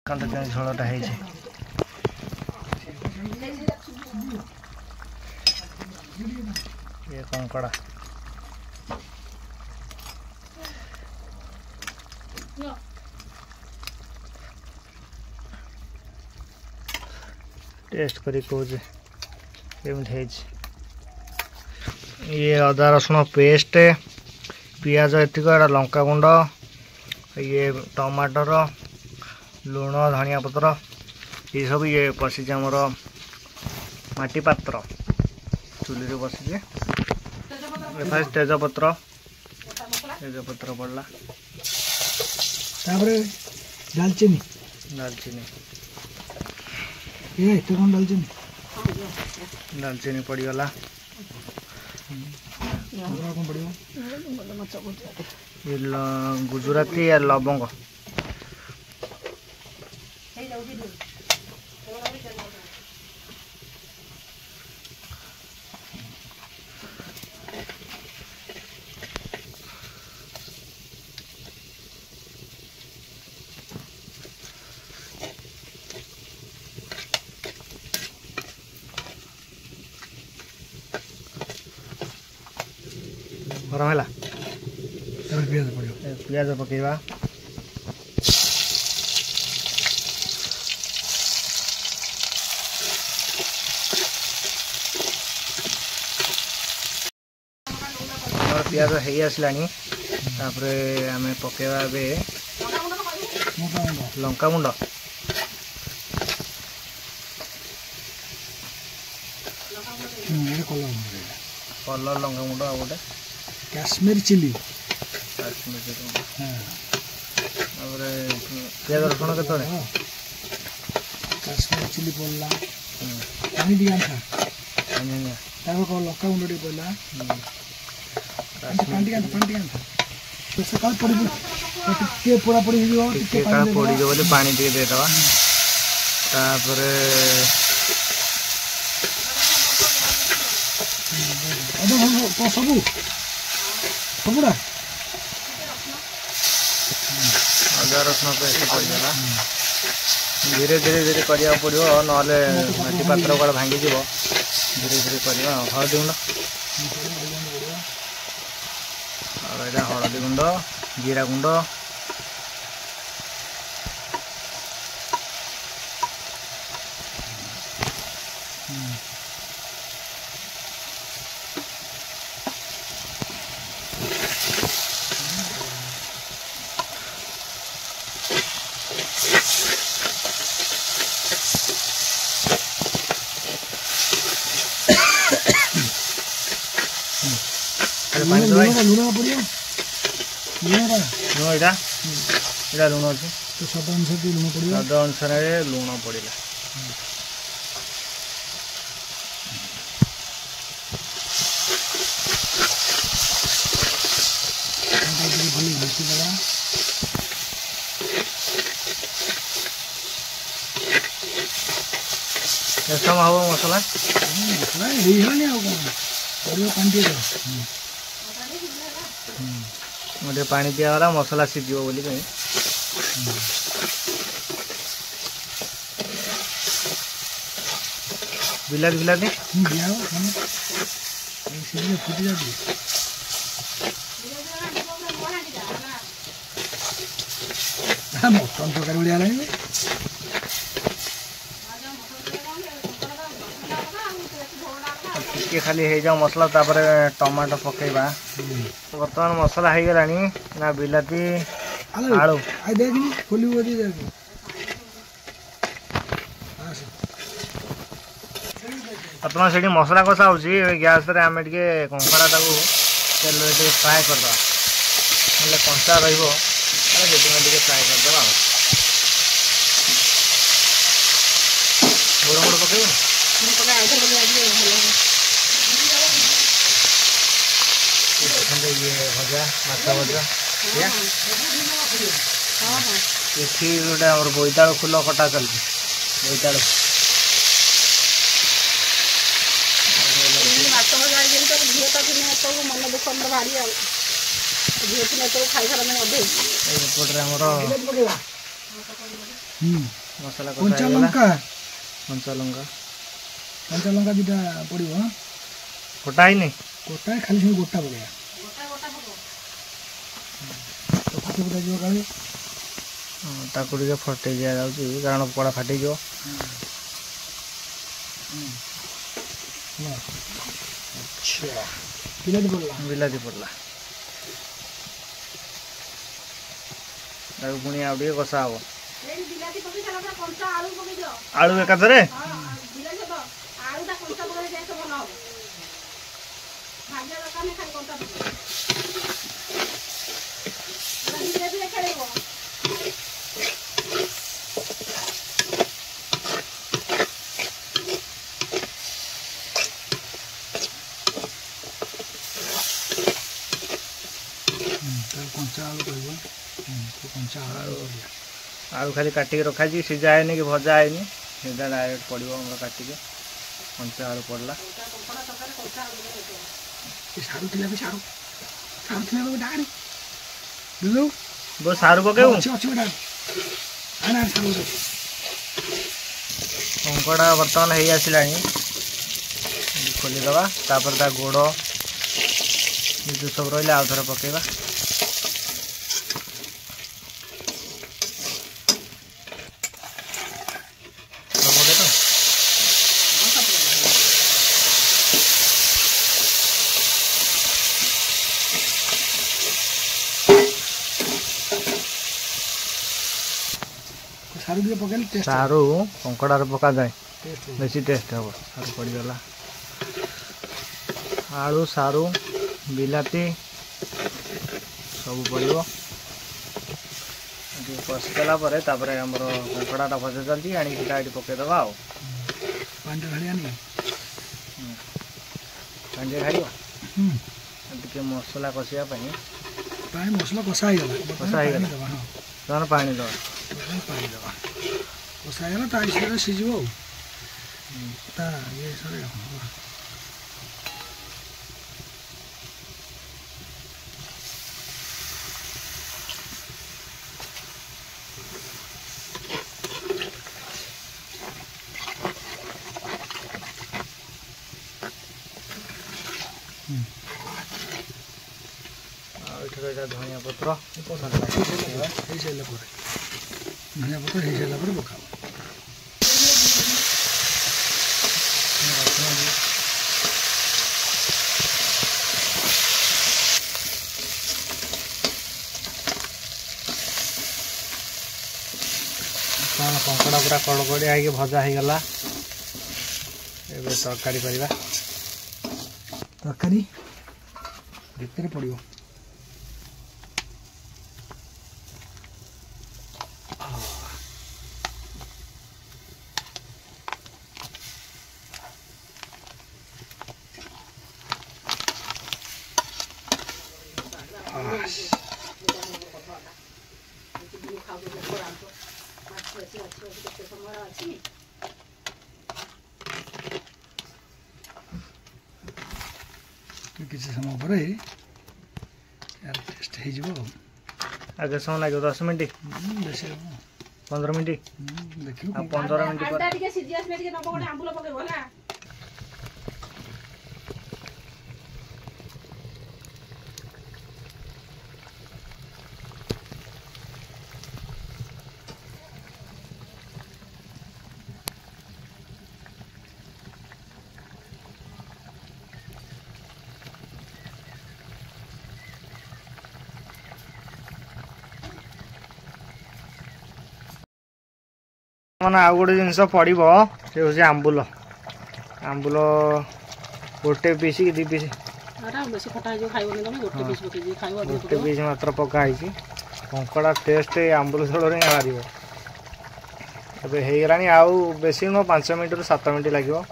देखते के झोलटा है ये कंकड़ा टेस्ट करी कौजे ये अदा रसुण पेस्ट पियाज एतिक लंका गुंड ये टमाटर लुण धनिया पत्र ये सब ये पशिचे आमर माटी पात्र चुली बसी फास्ट तेजपत्र पड़ला दालचीनी दालचीनी ये कौन दालचीनी पड़गला ये गुजराती या लवंग गरम है पियाज पकेवा पियाज है आसला आम पकेवा लंका गुंड कलर लंका गुंड आ गोटे काश्मीर चिली पियाज रसुण के काश्मीर चिली पड़ला पानी दिया लंका गुंड पड़ला पोड़ा पड़ी बोले पानी टे देदवा सब सबुड़ा अदा रसुण पेस्ट पड़गला धीरे धीरे धीरे करा पड़ो ना माटी पात्र कड़े भांगी जीव धीरे धीरे करवा हलदी गुंड हलदी गुंड जीरा गुंड लुण अच्छे तो स्वाद अनुसार लुण पड़ो स्वाद अनुसार लुण पड़ला समय हम मसला गोटे पानी दिगला मसला सीझ बोली कहीं बिलाती बिलाती फुटी जाती मटन तरकारी बढ़िया लगे टिके खाली हो जाओ मसला तापर टमाटो पकेबा बर्तमान मसला हो गला ना बिलाती आलू बर्तमान से मसला कषा हो गैस रे आम टे कंकड़ा तेल फ्राए करदे कंचा रे फ्राए करदे गोड़ गोड़ पकड़ ये भजा माछ भजा ये गोटे बोईतालु फुल कटा चलती बोईतालु मन दुख भारी झील खाई सारा एपटे मसला कंचा कसा लंका कंचा लंका दुटा पड़ो हाँ फटा ही नहीं गोटा खाली से गोटा पड़ेगा तो फाटे फटा जो काले ताकू टे फटे दिया कारण कड़ा फाटी जो अच्छा बिलाती पड़ला बिलाती पड़ला पुणी आउ टे कषा हम आलू एकाथरे कंचा आलू कहब कंचा आलू आलू खाली काटिक रखाई सीझा है कि भजा है सीधा डायरेक्ट पड़ो हम काटिक कंचा आलू पड़ला सारू थिला सारू सारू थिला डाड़ी बुझो वो सारू पके अच्छी अच्छी डाड़ी आना सारू कंकड़ा बर्तमान हो आसला खोलीदे तापर ता गोड़ जो सब रहा आउ थे पकेगा सारू दिए पकेल टेस्ट सारू कंकड़ार पका जाए बेसी टेस्ट हम सारू पड़गला आलू सारू बिलाती सब पड़ो कषिदेला आमर कंकड़ाटा भजा चलती आनीटा ये पकईदे आ पानी ढाड़ी आनी पानी ढाड़ टे मसला कषापी पानी मसला कषा हो पानी दवा पानी दवा कषा ता हिसाब से सीझ ये सर धनिया पत्र धनिया पत्र हो सारा पका कंकड़ा पूरा कड़कड़िया भजा हो गला तरकारी करवा तरकारी भितर पड़ो किसी समय पर यार टेस्ट हो आगे समय लगे 10 मिनट बेस 15 मिनट देखिए 15 मिनट मैंने आउ गोटे जिनस पड़ से हूँ आंबुल आंबुल गोटे पीस कि 2 पीस गोटे पीस मात्र पकाई कंकड़ा टेस्ट आंबुल झोल बाहर एगला आउ बेसी नुह 5 मिनट रू 7 मिनट लगे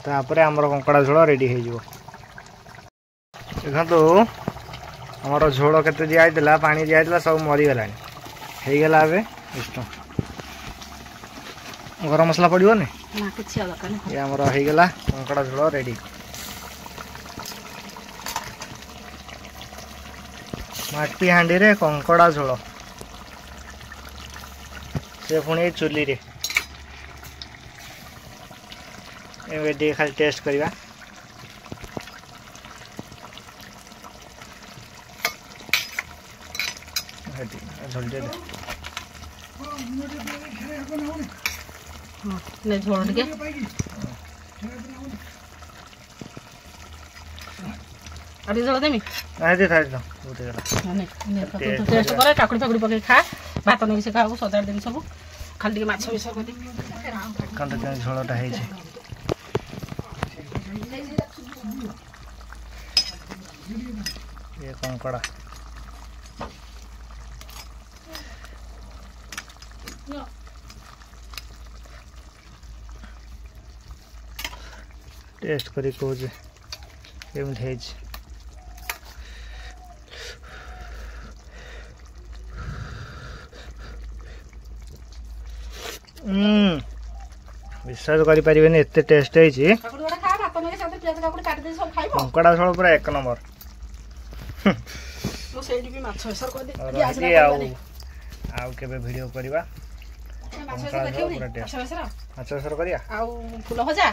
तापर आमर कंकड़ा झोल रेडी हो देखो आमर झोल केते दिखाई पानी दिखाई सब मरीगला होगला इष्ट गरम मसला पड़ो ये आमर होगला कंकड़ा झोल रेडी माटी हांडी रे कंकड़ा झोल से पुणी चुली रे ए खाली टेस्ट करवा झोल दे ने झोल के अरे झोल देमी आ दे था दो बहुत गला ने ने टेस्ट करे काकुड़ी फाकुड़ी पके खा भात नहीं से खाऊ सदार देमी सब खाली के माछ मिसा कर दे कंट के झोलटा है ये कंकड़ा टेस्ट करी कहूँ केमती है विश्वास करें एत टेस्ट है कंकड़ा झोल पूरा एक नंबर आउ केबे वीडियो करवा कंकड़ा झोल पूरा टेस्ट माछ बेसर करिया फूल भजा